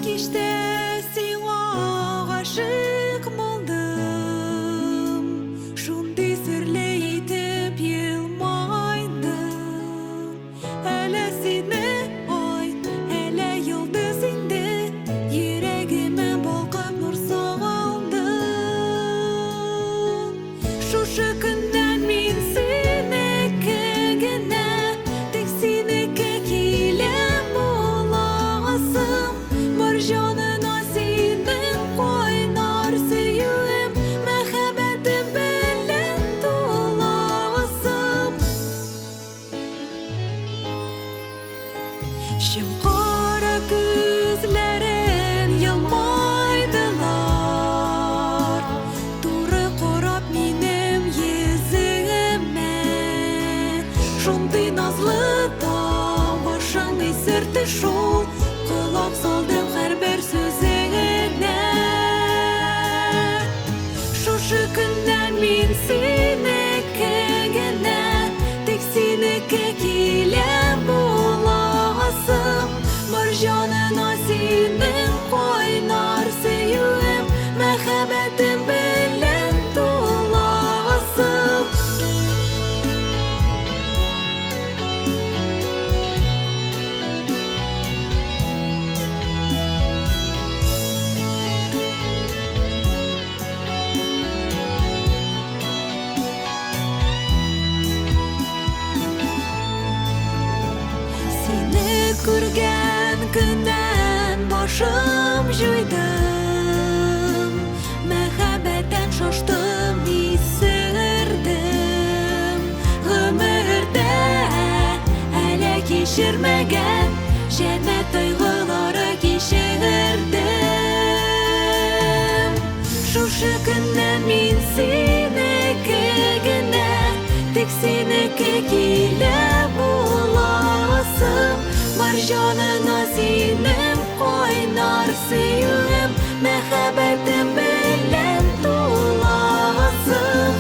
Kişte сиңа гашык булдым, шундый серле итеп елмайдым. Әле сине ай, әле йолдыз инде, йөрәгемә балкып нур сагалдың. Шушы көндән мин синеке генә, тик синеке киләм буласым. Бар җанына синең кайнар сөюем, мәхәббәтем белән туласым. Шым-кара күзләрен йылмайдылар, туры карап минем йөзегемә. Шундый назлы тавышың исерде шул, колак салдым һәрбер сүзеңә. Шушы көндән мин синеке генә, тик синеке киләм буласым. Бар җанына синең кайнар сөюем, мәхәббәтем белән туласым. Сине күргән көннән башым җуйдым, мәхәббәттән шаштым, исердем. Гомердә әле кичермәгән җәннәт тойгылары кичердем. Шушы көннән мин синеке генә, тик синеке килә буласым. Бар җанына синең кайнар сөюем, мәхәббәтем белән туласым.